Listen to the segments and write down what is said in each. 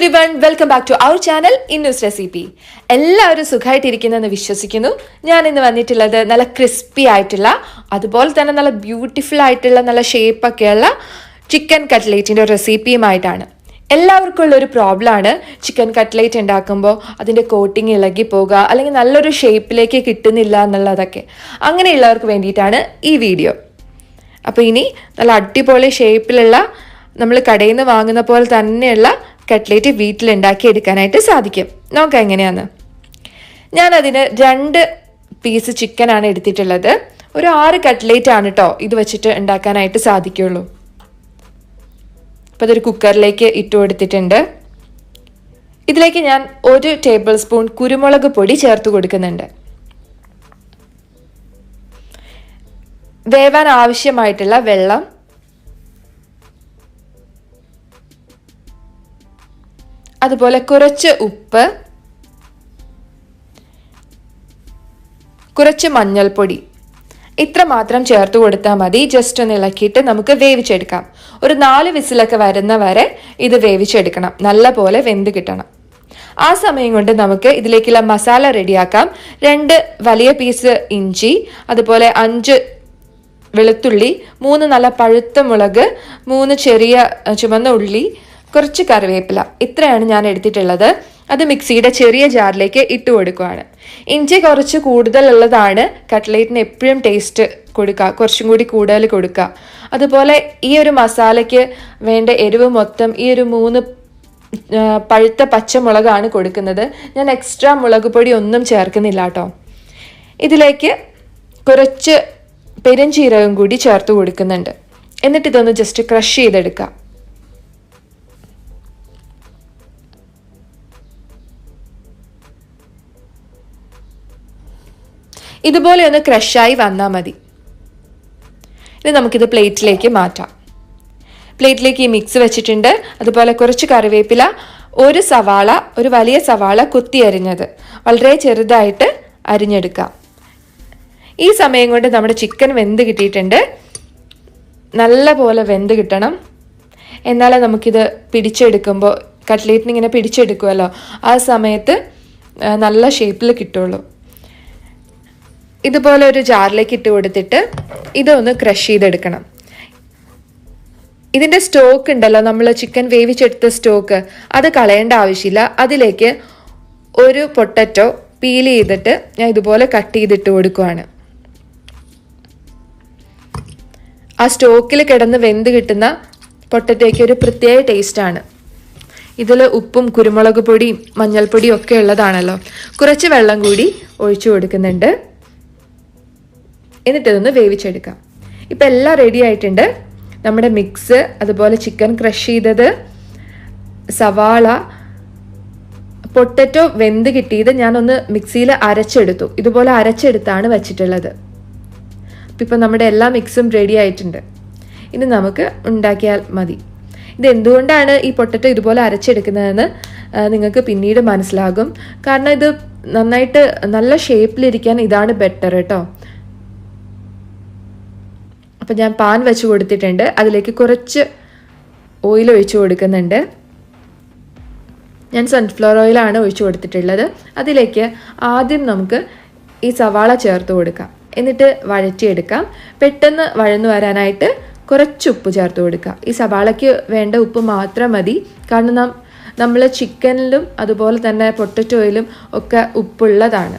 everyone, welcome back to our channel Innus Recipe. എല്ലാവരും സുഖമായിട്ടിരിക്കുന്നെന്ന് വിശ്വസിക്കുന്നു. ഞാൻ ഇന്ന് വന്നിട്ടുള്ളത് നല്ല ക്രിസ്പി ആയിട്ടുള്ള അതുപോലെ തന്നെ നല്ല ബ്യൂട്ടിഫുൾ ആയിട്ടുള്ള നല്ല ഷേപ്പ് ഒക്കെയുള്ള ചിക്കൻ കട്ട്ലേറ്റിന്റെ റെസിപ്പിയുമായിട്ടാണ്. എല്ലാവർക്കും ഉള്ള ഒരു പ്രോബ്ലമാണ് ചിക്കൻ കട്ട്ലേറ്റ് ഉണ്ടാക്കുമ്പോൾ അതിൻ്റെ കോട്ടിങ് ഇളകി പോകുക അല്ലെങ്കിൽ നല്ലൊരു ഷേപ്പിലേക്ക് കിട്ടുന്നില്ല എന്നുള്ളതൊക്കെ. അങ്ങനെയുള്ളവർക്ക് വേണ്ടിയിട്ടാണ് ഈ വീഡിയോ. അപ്പോൾ ഇനി നല്ല അടിപൊളി ഷേപ്പിലുള്ള നമ്മൾ കടയിൽ നിന്ന് വാങ്ങുന്ന പോലെ തന്നെയുള്ള കട്ട്ലേറ്റ് വീട്ടിലുണ്ടാക്കി എടുക്കാനായിട്ട് സാധിക്കും. നോക്കാം എങ്ങനെയാന്ന്. ഞാനതിന് 2 പീസ് ചിക്കനാണ് എടുത്തിട്ടുള്ളത്. ഒരു 6 കട്ട്ലേറ്റ് ആണ് കേട്ടോ ഇത് വെച്ചിട്ട് ഉണ്ടാക്കാനായിട്ട് സാധിക്കുള്ളൂ. അപ്പോൾ അതൊരു കുക്കറിലേക്ക് ഇട്ട് കൊടുത്തിട്ടുണ്ട്. ഇതിലേക്ക് ഞാൻ 1 ടേബിൾ സ്പൂൺ കുരുമുളക് പൊടി ചേർത്ത് കൊടുക്കുന്നുണ്ട്. വേവാൻ ആവശ്യമായിട്ടുള്ള വെള്ളം, അതുപോലെ കുറച്ച് ഉപ്പ്, കുറച്ച് മഞ്ഞൾപ്പൊടി, ഇത്ര മാത്രം ചേർത്ത് കൊടുത്താൽ മതി. ജസ്റ്റ് ഒന്ന് ഇളക്കിയിട്ട് നമുക്ക് വേവിച്ചെടുക്കാം. ഒരു 4 വിസിലൊക്കെ വരുന്ന വരെ ഇത് വേവിച്ചെടുക്കണം. നല്ല പോലെ വെന്ത് കിട്ടണം. ആ സമയം കൊണ്ട് നമുക്ക് ഇതിലേക്കുള്ള മസാല റെഡിയാക്കാം. 2 വലിയ പീസ് ഇഞ്ചി, അതുപോലെ 5 വെളുത്തുള്ളി, 3 നല്ല പഴുത്ത മുളക്, 3 ചെറിയ ചുവന്ന ഉള്ളി, കുറച്ച് കറിവേപ്പില, ഇത്രയാണ് ഞാൻ എടുത്തിട്ടുള്ളത്. അത് മിക്സിയുടെ ചെറിയ ജാറിലേക്ക് ഇട്ട് കൊടുക്കുകയാണ്. ഇഞ്ചി കുറച്ച് കൂടുതലുള്ളതാണ് കട്ട്ലേറ്റിന് എപ്പോഴും ടേസ്റ്റ് കൊടുക്കുക, കുറച്ചും കൂടി കൂടുതൽ കൊടുക്കുക. അതുപോലെ ഈ ഒരു മസാലയ്ക്ക് വേണ്ട എരിവ് മൊത്തം ഈ ഒരു 3 പഴുത്ത പച്ചമുളകാണ് കൊടുക്കുന്നത്. ഞാൻ എക്സ്ട്രാ മുളക് പൊടി ഒന്നും ചേർക്കുന്നില്ല കേട്ടോ. ഇതിലേക്ക് കുറച്ച് പെരുംജീരകം കൂടി ചേർത്ത് കൊടുക്കുന്നുണ്ട്. എന്നിട്ട് ഇതൊന്ന് ജസ്റ്റ് ക്രഷ് ചെയ്തെടുക്കാം. ഇതുപോലെ ഒന്ന് ക്രഷായി വന്നാൽ മതി. ഇനി നമുക്കിത് പ്ലേറ്റിലേക്ക് മാറ്റാം. പ്ലേറ്റിലേക്ക് ഈ മിക്സ് വെച്ചിട്ടുണ്ട്. അതുപോലെ കുറച്ച് കറിവേപ്പില, ഒരു സവാള, ഒരു വലിയ സവാള കുത്തി അരിഞ്ഞത് വളരെ ചെറുതായിട്ട് അരിഞ്ഞെടുക്കാം. ഈ സമയം കൊണ്ട് നമ്മുടെ ചിക്കൻ വെന്ത് കിട്ടിയിട്ടുണ്ട്. നല്ല പോലെ വെന്ത് കിട്ടണം. എന്നാലേ നമുക്കിത് പിടിച്ചെടുക്കുമ്പോൾ കട്ട്ലേറ്റിന് ഇങ്ങനെ പിടിച്ചെടുക്കുമല്ലോ, ആ സമയത്ത് നല്ല ഷേപ്പിൽ കിട്ടുള്ളൂ. ഇതുപോലെ ഒരു ജാറിലേക്ക് ഇട്ട് കൊടുത്തിട്ട് ഇതൊന്ന് ക്രഷ് ചെയ്തെടുക്കണം. ഇതിൻ്റെ സ്റ്റോക്ക് ഉണ്ടല്ലോ, നമ്മൾ ചിക്കൻ വേവിച്ചെടുത്ത സ്റ്റോക്ക്, അത് കളയേണ്ട ആവശ്യമില്ല. അതിലേക്ക് ഒരു പൊട്ടറ്റോ പീൽ ചെയ്തിട്ട് ഞാൻ ഇതുപോലെ കട്ട് ചെയ്തിട്ട് കൊടുക്കുവാണ്. ആ സ്റ്റോക്കിൽ കിടന്ന് വെന്ത് കിട്ടുന്ന പൊട്ടറ്റോയ്ക്ക് ഒരു പ്രത്യേക ടേസ്റ്റാണ്. ഇതിൽ ഉപ്പും കുരുമുളക് പൊടിയും മഞ്ഞൾപ്പൊടിയും ഒക്കെ ഉള്ളതാണല്ലോ. കുറച്ച് വെള്ളം കൂടി ഒഴിച്ചു കൊടുക്കുന്നുണ്ട്. എന്നിട്ടിതൊന്ന് വേവിച്ചെടുക്കാം. ഇപ്പം എല്ലാം റെഡി ആയിട്ടുണ്ട്. നമ്മുടെ മിക്സ്, അതുപോലെ ചിക്കൻ ക്രഷ് ചെയ്തത്, സവാള, പൊട്ടറ്റോ വെന്ത് കിട്ടിയത് ഞാനൊന്ന് മിക്സിയിൽ അരച്ചെടുത്തു. ഇതുപോലെ അരച്ചെടുത്താണ് വെച്ചിട്ടുള്ളത്. ഇപ്പം നമ്മുടെ എല്ലാ മിക്സും റെഡി ആയിട്ടുണ്ട്. ഇനി നമുക്ക് ഉണ്ടാക്കിയാൽ മതി. ഇത് എന്തുകൊണ്ടാണ് ഈ പൊട്ടറ്റോ ഇതുപോലെ അരച്ചെടുക്കുന്നതെന്ന് നിങ്ങൾക്ക് പിന്നീട് മനസ്സിലാകും. കാരണം ഇത് നന്നായിട്ട് നല്ല ഷേപ്പിലിരിക്കാൻ ഇതാണ് ബെറ്റർ കേട്ടോ. അപ്പം ഞാൻ പാൻ വെച്ച് കൊടുത്തിട്ടുണ്ട്. അതിലേക്ക് കുറച്ച് ഓയിൽ ഒഴിച്ച് കൊടുക്കുന്നുണ്ട്. ഞാൻ സൺഫ്ലവർ ഓയിലാണ് ഒഴിച്ച് കൊടുത്തിട്ടുള്ളത്. അതിലേക്ക് ആദ്യം നമുക്ക് ഈ സവാള ചേർത്ത് കൊടുക്കാം. എന്നിട്ട് വഴറ്റിയെടുക്കാം. പെട്ടെന്ന് വഴന്നു വരാനായിട്ട് കുറച്ച് ഉപ്പ് ചേർത്ത് കൊടുക്കുക. ഈ സവാളയ്ക്ക് വേണ്ട ഉപ്പ് മാത്രം മതി. കാരണം നമ്മൾ ചിക്കനിലും അതുപോലെ തന്നെ പൊട്ടറ്റോയിലും ഒക്കെ ഉപ്പുള്ളതാണ്.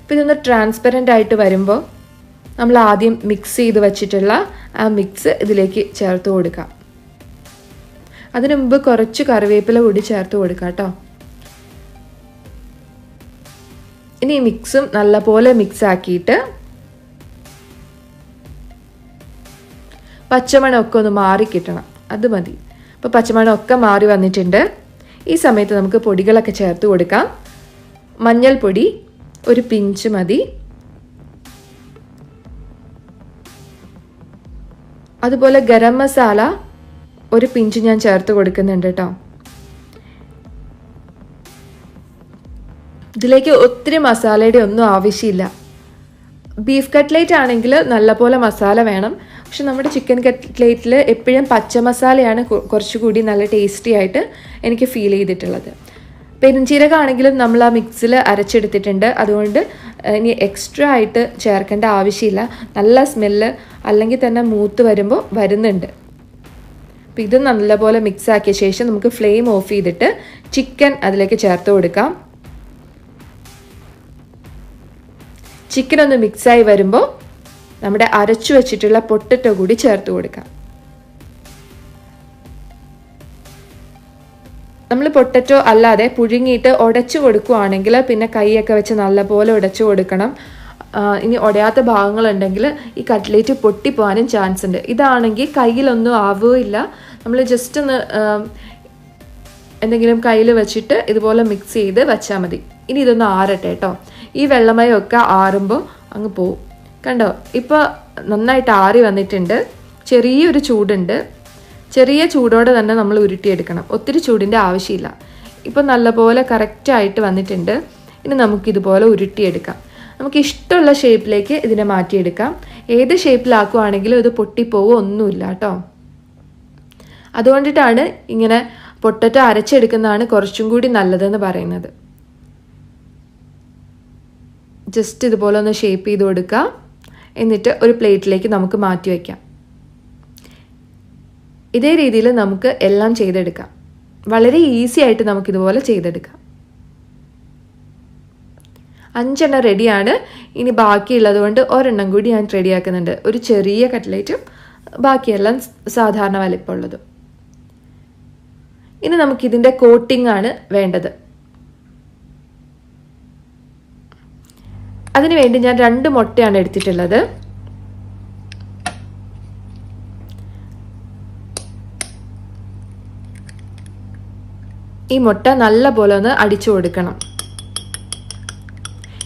അപ്പോൾ ഇതൊന്ന് ട്രാൻസ്പെറൻ്റ് ആയിട്ട് വരുമ്പോൾ നമ്മൾ ആദ്യം മിക്സ് ചെയ്ത് വെച്ചിട്ടുള്ള ആ മിക്സ് ഇതിലേക്ക് ചേർത്ത് കൊടുക്കാം. അതിനു മുമ്പ് കുറച്ച് കറിവേപ്പില കൂടി ചേർത്ത് കൊടുക്കാം കേട്ടോ. ഇനി ഈ മിക്സും നല്ലപോലെ മിക്സ് ആക്കിയിട്ട് പച്ചമണമൊക്കെ ഒന്ന് മാറി കിട്ടണം. അത് മതി. അപ്പോൾ പച്ചമണമൊക്കെ മാറി വന്നിട്ടുണ്ട്. ഈ സമയത്ത് നമുക്ക് പൊടികളൊക്കെ ചേർത്ത് കൊടുക്കാം. മഞ്ഞൾപ്പൊടി ഒരു പിഞ്ച് മതി. അതുപോലെ ഗരം മസാല ഒരു പിഞ്ച് ഞാൻ ചേർത്ത് കൊടുക്കുന്നുണ്ട് കേട്ടോ. ഇതിലേക്ക് ഒത്തിരി മസാലയുടെ ഒന്നും ആവശ്യമില്ല. ബീഫ് കട്ട്ലേറ്റ് ആണെങ്കിൽ നല്ലപോലെ മസാല വേണം. പക്ഷെ നമ്മുടെ ചിക്കൻ കട്ട്ലേറ്റിൽ എപ്പോഴും പച്ച മസാലയാണ് കുറച്ചുകൂടി നല്ല ടേസ്റ്റി ആയിട്ട് എനിക്ക് ഫീൽ ചെയ്തിട്ടുള്ളത്. പെരുംജീരകമാണെങ്കിലും നമ്മൾ ആ മിക്സിൽ അരച്ചെടുത്തിട്ടുണ്ട്, അതുകൊണ്ട് ഇനി എക്സ്ട്രാ ആയിട്ട് ചേർക്കേണ്ട ആവശ്യമില്ല. നല്ല സ്മെല്ല് അല്ലെങ്കിൽ തന്നെ മൂത്ത് വരുമ്പോൾ വരുന്നുണ്ട്. അപ്പോൾ ഇത് നല്ലപോലെ മിക്സ് ആക്കിയ ശേഷം നമുക്ക് ഫ്ലെയിം ഓഫ് ചെയ്തിട്ട് ചിക്കൻ അതിലേക്ക് ചേർത്ത് കൊടുക്കാം. ചിക്കൻ ഒന്ന് മിക്സായി വരുമ്പോൾ നമ്മുടെ അരച്ചു വെച്ചിട്ടുള്ള പൊട്ടറ്റോ കൂടി ചേർത്ത് കൊടുക്കാം. നമ്മൾ പൊട്ടറ്റോ അല്ലാതെ പുഴുങ്ങിയിട്ട് ഉടച്ചു കൊടുക്കുകയാണെങ്കിൽ പിന്നെ കൈയൊക്കെ വെച്ച് നല്ലപോലെ ഉടച്ചു കൊടുക്കണം. ഇനി ഉടയാത്ത ഭാഗങ്ങളുണ്ടെങ്കിൽ ഈ കട്ട്ലേറ്റ് പൊട്ടിപ്പോകാനും ചാൻസ് ഉണ്ട്. ഇതാണെങ്കിൽ കയ്യിലൊന്നും ആവുകയില്ല. നമ്മൾ ജസ്റ്റ് ഒന്ന് എന്തെങ്കിലും കയ്യിൽ വെച്ചിട്ട് ഇതുപോലെ മിക്സ് ചെയ്ത് വെച്ചാൽ മതി. ഇനി ഇതൊന്ന് ആറട്ടെ കേട്ടോ. ഈ വെള്ളമയമൊക്കെ ആറുമ്പോൾ അങ്ങ് പോവും. കണ്ടോ, ഇപ്പോൾ നന്നായിട്ട് ആറി വന്നിട്ടുണ്ട്. ചെറിയൊരു ചൂടുണ്ട്. ചെറിയ ചൂടോടെ തന്നെ നമ്മൾ ഉരുട്ടിയെടുക്കണം, ഒത്തിരി ചൂടിൻ്റെ ആവശ്യമില്ല. ഇപ്പം നല്ലപോലെ കറക്റ്റായിട്ട് വന്നിട്ടുണ്ട്. ഇനി നമുക്കിതുപോലെ ഉരുട്ടിയെടുക്കാം. നമുക്ക് ഇഷ്ടമുള്ള ഷേപ്പിലേക്ക് ഇതിനെ മാറ്റിയെടുക്കാം. ഏത് ഷേപ്പിലാക്കുവാണെങ്കിലും ഇത് പൊട്ടിപ്പോവുക ഒന്നുമില്ല കേട്ടോ. അതുകൊണ്ടിട്ടാണ് ഇങ്ങനെ പൊട്ടറ്റോ അരച്ചെടുക്കുന്നതാണ് കുറച്ചും കൂടി നല്ലതെന്ന് പറയുന്നത്. ജസ്റ്റ് ഇതുപോലെ ഒന്ന് ഷേപ്പ് ചെയ്ത് കൊടുക്കുക. എന്നിട്ട് ഒരു പ്ലേറ്റിലേക്ക് നമുക്ക് മാറ്റി വയ്ക്കാം. ഇതേ രീതിയിൽ നമുക്ക് എല്ലാം ചെയ്തെടുക്കാം. വളരെ ഈസി ആയിട്ട് നമുക്കിതുപോലെ ചെയ്തെടുക്കാം. 5 റെഡിയാണ്. ഇനി ബാക്കിയുള്ളത് കൊണ്ട് ഒരെണ്ണം കൂടി ഞാൻ റെഡിയാക്കുന്നുണ്ട്. ഒരു ചെറിയ കട്ട്ലേറ്റും ബാക്കിയെല്ലാം സാധാരണ വലിപ്പമുള്ളതും. ഇനി നമുക്കിതിൻ്റെ കോട്ടിംഗ് ആണ് വേണ്ടത്. അതിനുവേണ്ടി ഞാൻ 2 മുട്ടയാണ് എടുത്തിട്ടുള്ളത്. ഈ മുട്ട നല്ല പോലെ ഒന്ന് അടിച്ചു കൊടുക്കണം.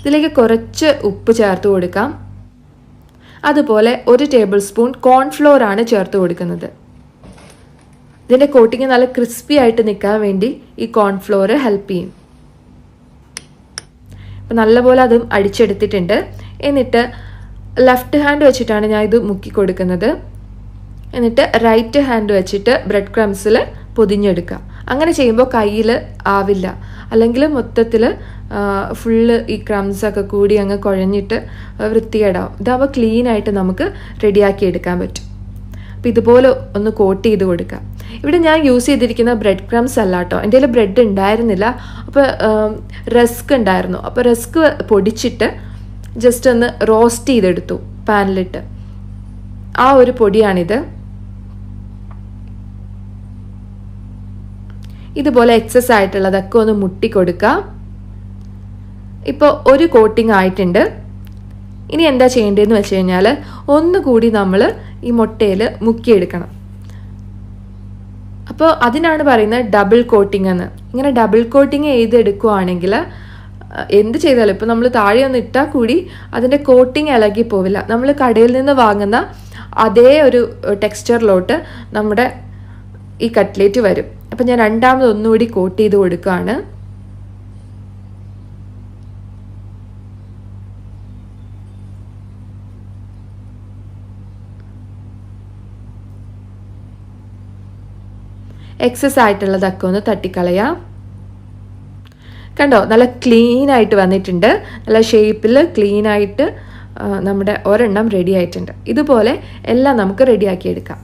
ഇതിലേക്ക് കുറച്ച് ഉപ്പ് ചേർത്ത് കൊടുക്കാം. അതുപോലെ 1 ടേബിൾ സ്പൂൺ കോൺഫ്ലോർ ആണ് ചേർത്ത് കൊടുക്കുന്നത്. ഇതിൻ്റെ കോട്ടിങ് നല്ല ക്രിസ്പി ആയിട്ട് നിൽക്കാൻ വേണ്ടി ഈ കോൺഫ്ലോർ ഹെൽപ്പ് ചെയ്യും. അപ്പം നല്ലപോലെ അതും അടിച്ചെടുത്തിട്ടുണ്ട്. എന്നിട്ട് ലെഫ്റ്റ് ഹാൻഡ് വെച്ചിട്ടാണ് ഞാൻ ഇത് മുക്കി കൊടുക്കുന്നത്. എന്നിട്ട് റൈറ്റ് ഹാൻഡ് വെച്ചിട്ട് ബ്രെഡ് ക്രംസിൽ പൊതിഞ്ഞെടുക്കുക. അങ്ങനെ ചെയ്യുമ്പോൾ കയ്യിൽ ആവില്ല, അല്ലെങ്കിൽ മൊത്തത്തിൽ ഫുള്ള് ഈ ക്രംസൊക്കെ കൂടി അങ്ങ് കുഴഞ്ഞിട്ട് വൃത്തികേടാവും. ഇതാവുമ്പോൾ ക്ലീനായിട്ട് നമുക്ക് റെഡിയാക്കി എടുക്കാൻ പറ്റും. അപ്പോൾ ഇതുപോലെ ഒന്ന് കോട്ട് ചെയ്ത് കൊടുക്കുക. ഇവിടെ ഞാൻ യൂസ് ചെയ്തിരിക്കുന്ന ബ്രെഡ് ക്രംസ് അല്ല കേട്ടോ. എൻ്റെ കയ്യിൽ ബ്രെഡ് ഉണ്ടായിരുന്നില്ല. അപ്പോൾ റസ്ക് ഉണ്ടായിരുന്നു. അപ്പോൾ റസ്ക് പൊടിച്ചിട്ട് ജസ്റ്റ് ഒന്ന് റോസ്റ്റ് ചെയ്തെടുത്തു പാനിലിട്ട്. ആ ഒരു പൊടിയാണിത്. ഇതുപോലെ എക്സസ് ആയിട്ടുള്ളതൊക്കെ ഒന്ന് മുട്ടി കൊടുക്കുക. ഇപ്പോൾ ഒരു കോട്ടിംഗ് ആയിട്ടുണ്ട്. ഇനി എന്താ ചെയ്യേണ്ടതെന്ന് വെച്ച് കഴിഞ്ഞാൽ ഒന്നുകൂടി നമ്മൾ ഈ മുട്ടയിൽ മുക്കിയെടുക്കണം. അപ്പോൾ അതിനാണ് പറയുന്നത് ഡബിൾ കോട്ടിംഗ് എന്ന്. ഇങ്ങനെ ഡബിൾ കോട്ടിങ് ചെയ്തെടുക്കുകയാണെങ്കിൽ എന്ത് ചെയ്താലും, ഇപ്പോൾ നമ്മൾ താഴെ ഒന്ന് ഇട്ടാൽ കൂടി അതിൻ്റെ കോട്ടിങ് ഇളകി പോവില്ല. നമ്മൾ കടയിൽ നിന്ന് വാങ്ങുന്ന അതേ ഒരു ടെക്സ്ചറിലോട്ട് നമ്മുടെ ഈ കട്ട്ലേറ്റ് വരും. അപ്പം ഞാൻ രണ്ടാമത് ഒന്നുകൂടി കോട്ട് ചെയ്ത് കൊടുക്കുകയാണ്. എക്സസ് ആയിട്ടുള്ളതൊക്കെ ഒന്ന് തട്ടിക്കളയാം. കണ്ടോ, നല്ല ക്ലീൻ ആയിട്ട് വന്നിട്ടുണ്ട്. നല്ല ഷേപ്പിൽ ക്ലീനായിട്ട് നമ്മുടെ ഒരെണ്ണം റെഡി ആയിട്ടുണ്ട്. ഇതുപോലെ എല്ലാം നമുക്ക് റെഡിയാക്കി എടുക്കാം.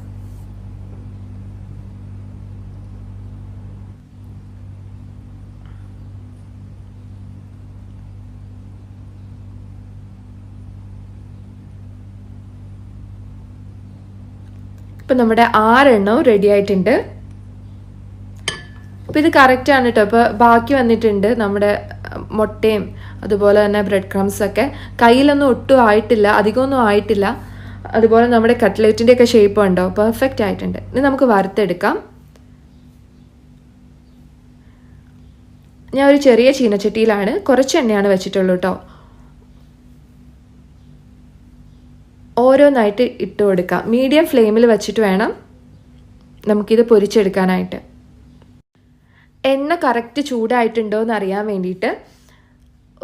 ഇപ്പം നമ്മുടെ 6 എണ്ണവും റെഡി ആയിട്ടുണ്ട്. അപ്പോൾ ഇത് കറക്റ്റാണ് കേട്ടോ. അപ്പോൾ ബാക്കി വന്നിട്ടുണ്ട് നമ്മുടെ മുട്ടയും അതുപോലെ തന്നെ ബ്രെഡ് ക്രംസൊക്കെ. കയ്യിലൊന്നും ഒട്ടും ആയിട്ടില്ല, അധികമൊന്നും ആയിട്ടില്ല. അതുപോലെ നമ്മുടെ കട്ട്ലേറ്റിൻ്റെയൊക്കെ ഷേപ്പ് ഉണ്ടോ, പെർഫെക്റ്റ് ആയിട്ടുണ്ട്. ഇനി നമുക്ക് വറുത്തെടുക്കാം. ഞാൻ ഒരു ചെറിയ ചീനച്ചട്ടിയിലാണ് കുറച്ച് എണ്ണയാണ് വെച്ചിട്ടുള്ളൂ കേട്ടോ. ഓരോന്നായിട്ട് ഇട്ട് കൊടുക്കാം. മീഡിയം ഫ്ലെയിമിൽ വെച്ചിട്ട് വേണം നമുക്കിത് പൊരിച്ചെടുക്കാനായിട്ട്. എണ്ണ കറക്റ്റ് ചൂടായിട്ടുണ്ടോ എന്ന് അറിയാൻ വേണ്ടിയിട്ട്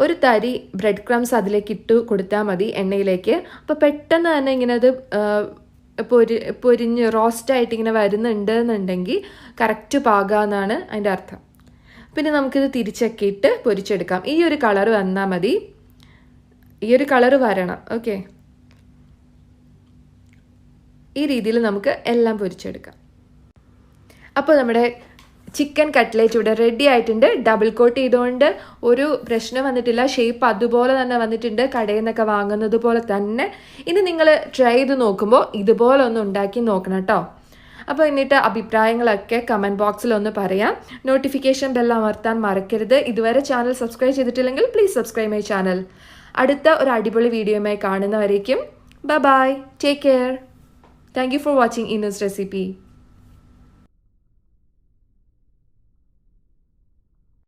ഒരു തരി ബ്രെഡ് ക്രംസ് അതിലേക്ക് ഇട്ട് കൊടുത്താൽ മതി എണ്ണയിലേക്ക്. അപ്പോൾ പെട്ടെന്ന് തന്നെ ഇങ്ങനെ അത് പൊരിഞ്ഞ് റോസ്റ്റായിട്ട് ഇങ്ങനെ വരുന്നുണ്ട് എന്നുണ്ടെങ്കിൽ കറക്റ്റ് പാകാന്നാണ് അതിൻ്റെ അർത്ഥം. പിന്നെ നമുക്കിത് തിരിച്ചൊക്കെ ഇട്ട് പൊരിച്ചെടുക്കാം. ഈ ഒരു കളർ വന്നാൽ മതി, ഈ ഒരു കളർ വരണം. ഓക്കെ, ഈ രീതിയിൽ നമുക്ക് എല്ലാം പൊരിച്ചെടുക്കാം. അപ്പോൾ നമ്മുടെ ചിക്കൻ കട്ട്ലേറ്റ് ഇവിടെ റെഡി ആയിട്ടുണ്ട്. ഡബിൾ കോട്ട് ചെയ്തുകൊണ്ട് ഒരു പ്രശ്നം വന്നിട്ടില്ല, ഷേപ്പ് അതുപോലെ തന്നെ വന്നിട്ടുണ്ട്, കടയിൽ നിന്നൊക്കെ വാങ്ങുന്നത് പോലെ തന്നെ. ഇനി നിങ്ങൾ ട്രൈ ചെയ്ത് നോക്കുമ്പോൾ ഇതുപോലെ ഒന്ന് ഉണ്ടാക്കി നോക്കണം കേട്ടോ. അപ്പോൾ എന്നിട്ട് അഭിപ്രായങ്ങളൊക്കെ കമൻറ്റ് ബോക്സിൽ ഒന്ന് പറയാം. നോട്ടിഫിക്കേഷൻ ബെൽ അമർത്താൻ മറക്കരുത്. ഇതുവരെ ചാനൽ സബ്സ്ക്രൈബ് ചെയ്തിട്ടില്ലെങ്കിൽ പ്ലീസ് സബ്സ്ക്രൈബ് മൈ ചാനൽ. അടുത്ത ഒരു അടിപൊളി വീഡിയോയുമായി കാണുന്നവരേക്കും bye bye, take care. Thank you for watching Innas recipe.